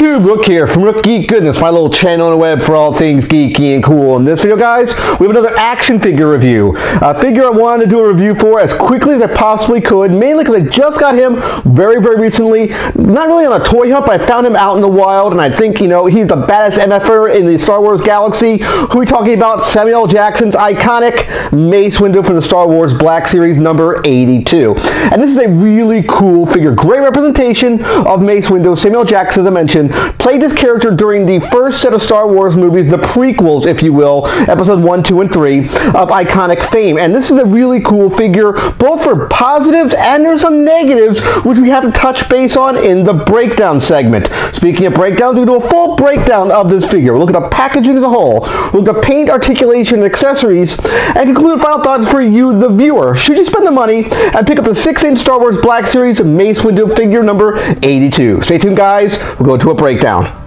YouTube, Rook here from Rook Geek Goodness, my little channel on the web for all things geeky and cool. In this video, guys, we have another action figure review. A figure I wanted to do a review for as quickly as I possibly could, mainly because I just got him very recently. Not really on a toy hunt, but I found him out in the wild, and I think, you know, he's the baddest MFer in the Star Wars galaxy. Who are we talking about? Samuel L. Jackson's iconic Mace Windu from the Star Wars Black Series number 82. And this is a really cool figure. Great representation of Mace Windu. Samuel L. Jackson, as I mentioned, played this character during the first set of Star Wars movies, the prequels, if you will, episode 1, 2, and 3 of iconic fame. And this is a really cool figure, both for positives and there's some negatives, which we have to touch base on in the breakdown segment. Speaking of breakdowns, we'll do a full breakdown of this figure. We'll look at the packaging as a whole, we'll look at paint, articulation, and accessories, and conclude final thoughts for you, the viewer. Should you spend the money and pick up the 6-inch Star Wars Black Series Mace Windu figure number 82? Stay tuned, guys. We'll go to a breakdown.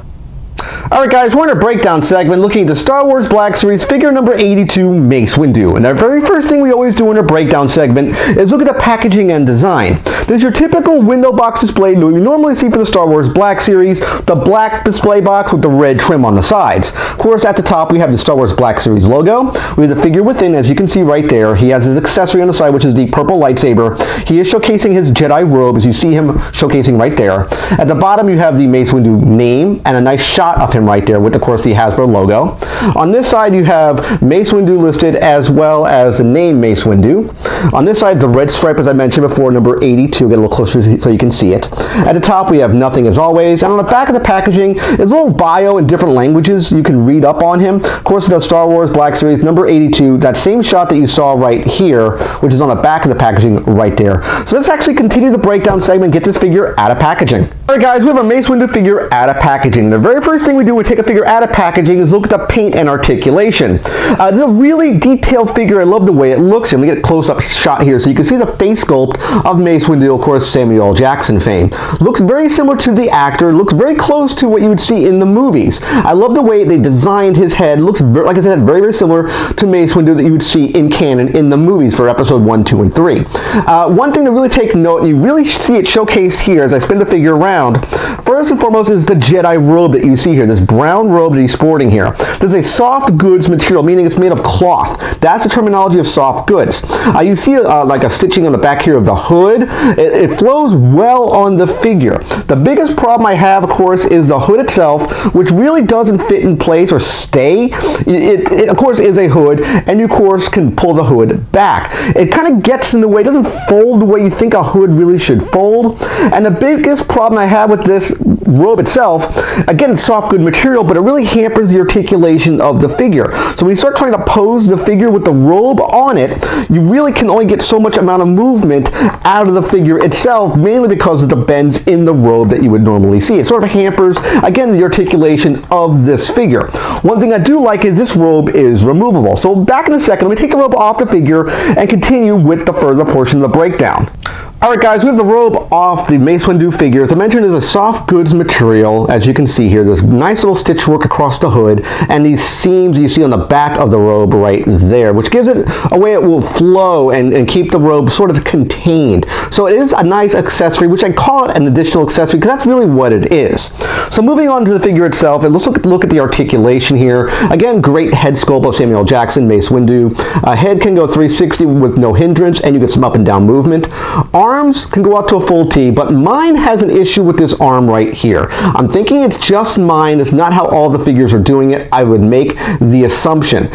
Alright guys, we're in a breakdown segment looking at the Star Wars Black Series figure number 82, Mace Windu. And the very first thing we always do in a breakdown segment is look at the packaging and design. There's your typical window box display that you normally see for the Star Wars Black Series, the black display box with the red trim on the sides. Of course, at the top we have the Star Wars Black Series logo. We have the figure within, as you can see right there. He has his accessory on the side, which is the purple lightsaber. He is showcasing his Jedi robe, as you see him showcasing right there. At the bottom you have the Mace Windu name and a nice shot of him right there with, of course, the Hasbro logo. On this side you have Mace Windu listed as well as the name Mace Windu. On this side, the red stripe, as I mentioned before, number 82. Get a little closer so you can see it. At the top we have nothing as always, and on the back of the packaging is a little bio in different languages you can read up on him. Of course, the Star Wars Black Series number 82, that same shot that you saw right here, which is on the back of the packaging right there. So let's actually continue the breakdown segment and get this figure out of packaging. Alright guys, we have a Mace Windu figure out of packaging. The very first thing we do when we take a figure out of packaging is look at the paint and articulation. This is a really detailed figure. I love the way it looks. I'm going to get a close-up shot here so you can see the face sculpt of Mace Windu, of course, Samuel L. Jackson fame. Looks very similar to the actor. Looks very close to what you would see in the movies. I love the way they designed his head. Looks, like I said, very similar to Mace Windu that you would see in canon in the movies for episode 1, 2, and 3. One thing to really take note, and you really see it showcased here as I spin the figure around, first and foremost is the Jedi robe that you see here, this brown robe that he's sporting here. This is a soft goods material, meaning it's made of cloth. That's the terminology of soft goods. You see like a stitching on the back here of the hood. It flows well on the figure. The biggest problem I have, of course, is the hood itself, which really doesn't fit in place or stay. It of course, is a hood, and you, of course, can pull the hood back. It kind of gets in the way. It doesn't fold the way you think a hood really should fold. And the biggest problem I have with this robe itself, again, it's soft good material, but it really hampers the articulation of the figure. So when you start trying to pose the figure with the robe on it, you really can only get so much amount of movement out of the figure itself, mainly because of the bends in the robe that you would normally see. It sort of hampers, again, the articulation of this figure. One thing I do like is this robe is removable. So back in a second, let me take the robe off the figure and continue with the further portion of the breakdown. Alright guys, we have the robe off the Mace Windu figure. As I mentioned, it's a soft goods material. As you can see here, there's nice little stitch work across the hood and these seams you see on the back of the robe right there, which gives it a way it will flow and keep the robe sort of contained. So it is a nice accessory, which I call it an additional accessory because that's really what it is. So moving on to the figure itself, and let's look at the articulation here. Again, great head sculpt of Samuel L. Jackson, Mace Windu. Head can go 360 with no hindrance, and you get some up and down movement. Arms can go out to a full T, but mine has an issue with this arm right here. I'm thinking it's just mine. It's not how all the figures are doing it. I would make the assumption.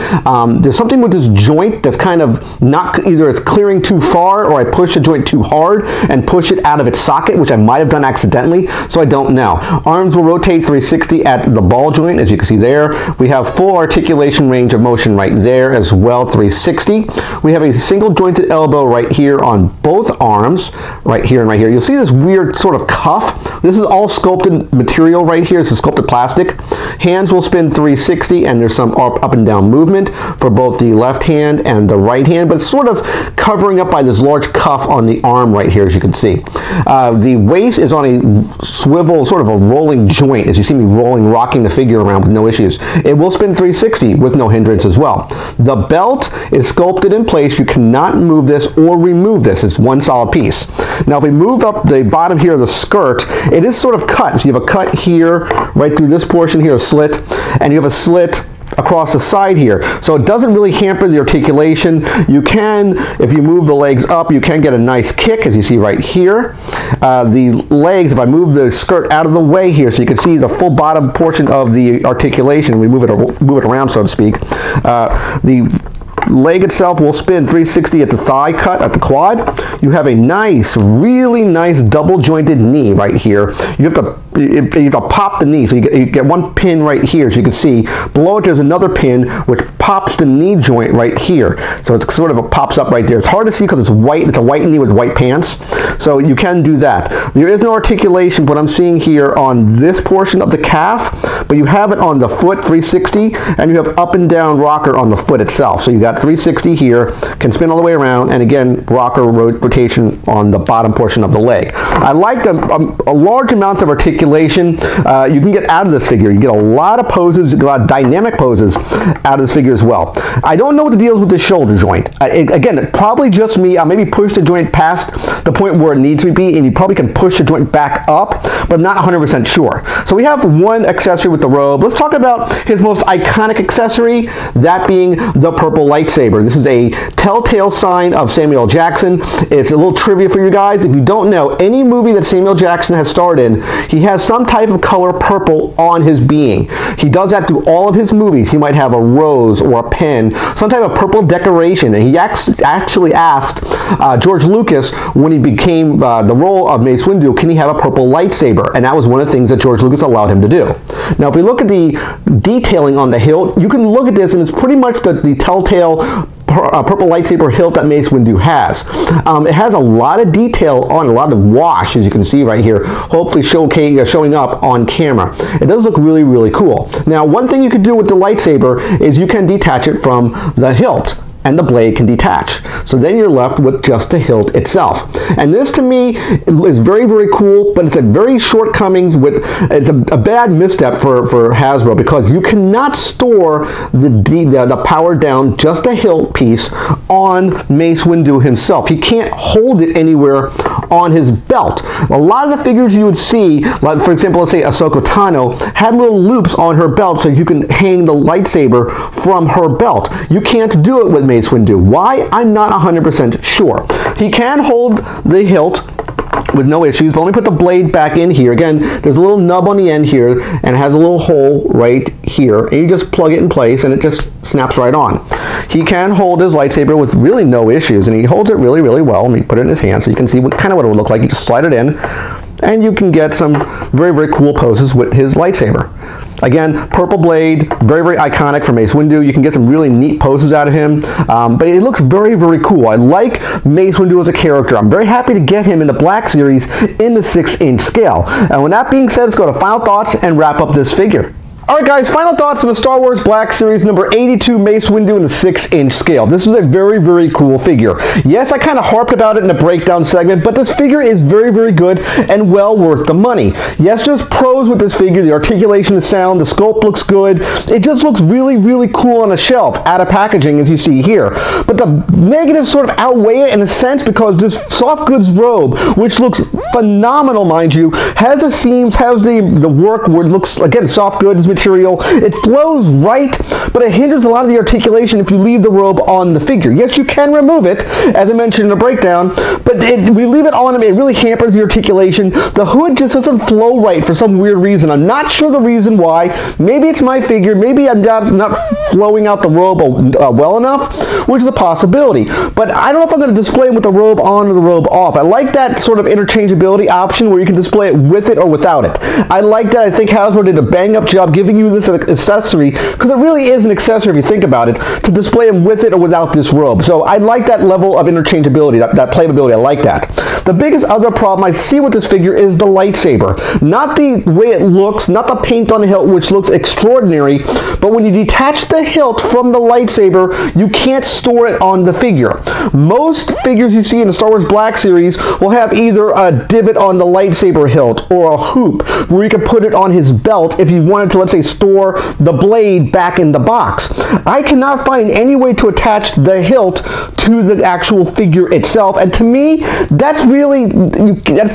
There's something with this joint that's kind of not, either it's clearing too far or I push the joint too hard and push it out of its socket, which I might have done accidentally, so I don't know. Arms will rotate 360 at the ball joint, as you can see there. We have full articulation range of motion right there as well, 360. We have a single jointed elbow right here on both arms, right here and right here. You'll see this weird sort of cuff. This is all sculpted material right here. This is sculpted plastic. Hands will spin 360, and there's some up and down movement for both the left hand and the right hand, but it's sort of covering up by this large cuff on the arm right here, as you can see. The waist is on a swivel, sort of a rolling joint, as you see me rocking the figure around with no issues. It will spin 360 with no hindrance as well. The belt is sculpted in place. You cannot move this or remove this. It's one solid piece. Now, if we move up the bottom here of the skirt, it is sort of cut. So you have a cut here, right through this portion here, a slit, and you have a slit across the side here. So it doesn't really hamper the articulation. You can, if you move the legs up, you can get a nice kick, as you see right here. The legs, if I move the skirt out of the way here so you can see the full bottom portion of the articulation, we move it around, so to speak. The leg itself will spin 360 at the thigh cut, at the quad. You have a nice, really nice double jointed knee right here. You have to pop the knee, so you get one pin right here, so you can see. Below it there's another pin which pops the knee joint right here. So it's sort of pops up right there. It's hard to see because it's white. It's a white knee with white pants. So you can do that. There is no articulation, what I'm seeing here, on this portion of the calf, but you have it on the foot 360, and you have up and down rocker on the foot itself. So you got 360 here, can spin all the way around, and again, rocker rotation on the bottom portion of the leg. I like a large amount of articulation you can get out of this figure. You get a lot of poses, a lot of dynamic poses out of this figure as well. I don't know what the deal is with the shoulder joint. Again, probably just me. I maybe push the joint past the point where it needs to be, and you probably can push the joint back up, but I'm not 100% sure. So we have one accessory with the robe. Let's talk about his most iconic accessory, that being the purple lightsaber. This is a telltale sign of Samuel Jackson. It's a little trivia for you guys. If you don't know, any movie that Samuel Jackson has starred in, he has some type of color purple on his being. He does that through all of his movies. He might have a rose or a pen, some type of purple decoration. And he actually asked George Lucas, when he became the role of Mace Windu, can he have a purple lightsaber? And that was one of the things that George Lucas allowed him to do. Now, if we look at the detailing on the hilt, you can look at this, and it's pretty much the telltale purple lightsaber hilt that Mace Windu has. It has a lot of detail on, a lot of wash, as you can see right here, hopefully showing up on camera. It does look really, really cool. Now, one thing you could do with the lightsaber is you can detach it from the hilt, and the blade can detach. So then you're left with just the hilt itself. And this, to me, is very, very cool, but it's a very shortcomings it's a bad misstep for Hasbro, because you cannot store the power down, just a hilt piece, on Mace Windu himself. He can't hold it anywhere on his belt. A lot of the figures you would see, like for example, let's say Ahsoka Tano, had little loops on her belt so you can hang the lightsaber from her belt. You can't do it with Mace Windu. Why? I'm not 100% sure. He can hold the hilt with no issues, but let me put the blade back in here. Again, there's a little nub on the end here, and it has a little hole right here, and you just plug it in place and it just snaps right on. He can hold his lightsaber with really no issues, and he holds it really, really well. Let me put it in his hand so you can see kind of what it would look like. You just slide it in, and you can get some very, very cool poses with his lightsaber. Again, purple blade, very, very iconic for Mace Windu. You can get some really neat poses out of him, but it looks very, very cool. I like Mace Windu as a character. I'm very happy to get him in the Black Series in the 6-inch scale. And with that being said, let's go to final thoughts and wrap up this figure. Alright guys, final thoughts on the Star Wars Black Series number 82 Mace Windu in the 6-inch scale. This is a very, very cool figure. Yes, I kind of harped about it in the breakdown segment, but this figure is very, very good and well worth the money. Yes, there's pros with this figure. The articulation, the sound, the sculpt looks good. It just looks really, really cool on a shelf, out of packaging, as you see here. But the negatives sort of outweigh it in a sense, because this soft goods robe, which looks phenomenal, mind you, has the seams, has the work where it looks, again, soft goods material. It flows right, but it hinders a lot of the articulation if you leave the robe on the figure. Yes, you can remove it, as I mentioned in the breakdown, but we leave it on him, it really hampers the articulation. The hood just doesn't flow right for some weird reason. I'm not sure the reason why. Maybe it's my figure. Maybe I'm not flowing out the robe well enough, which is a possibility. But I don't know if I'm going to display him with the robe on or the robe off. I like that sort of interchangeability option where you can display it with it or without it. I like that. I think Hasbro did a bang-up job giving you this accessory, because it really is an accessory if you think about it, to display him with it or without this robe. So I like that level of interchangeability, that playability. I like that. The biggest other problem I see with this figure is the lightsaber. Not the way it looks, not the paint on the hilt, which looks extraordinary, but when you detach the hilt from the lightsaber, you can't store it on the figure. Most figures you see in the Star Wars Black Series will have either a divot on the lightsaber hilt or a hoop where you can put it on his belt if you wanted to, let's say, store the blade back in the box. I cannot find any way to attach the hilt to the actual figure itself, and to me, that's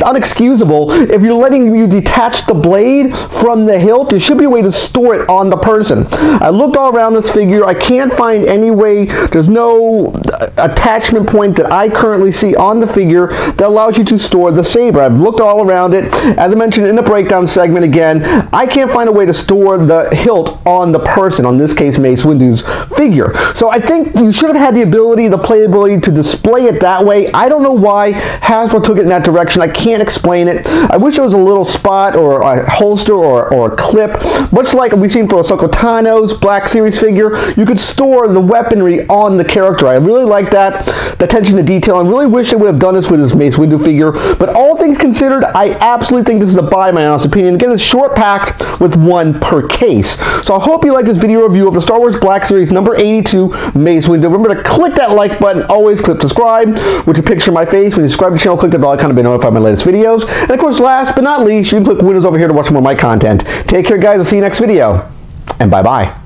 unexcusable. If you're letting you detach the blade from the hilt, there should be a way to store it on the person. I looked all around this figure. I can't find any way. There's no attachment point that I currently see on the figure that allows you to store the saber. I've looked all around it. As I mentioned in the breakdown segment again, I can't find a way to store the hilt on the person, on this case Mace Windu's figure. So I think you should have had the ability, the playability to display it that way. I don't know why Hasbro took it in that direction. I can't explain it. I wish there was a little spot or a holster or a clip, much like we've seen for Ahsoka Tano's Black Series figure. You could store the weaponry on the character. I really like that, the attention to detail. I really wish they would have done this with this Mace Windu figure, but all things considered, I absolutely think this is a buy, my honest opinion. Again, it's short packed with one per case. So I hope you like this video review of the Star Wars Black Series number 82 Mace Windu. Remember to click that like button, always click subscribe with a picture of my face. When you subscribe to the channel, click that bell icon to be notified of my latest videos. And of course, last but not least, you can click Windows over here to watch more of my content. Take care, guys. I'll see you next video, and bye-bye.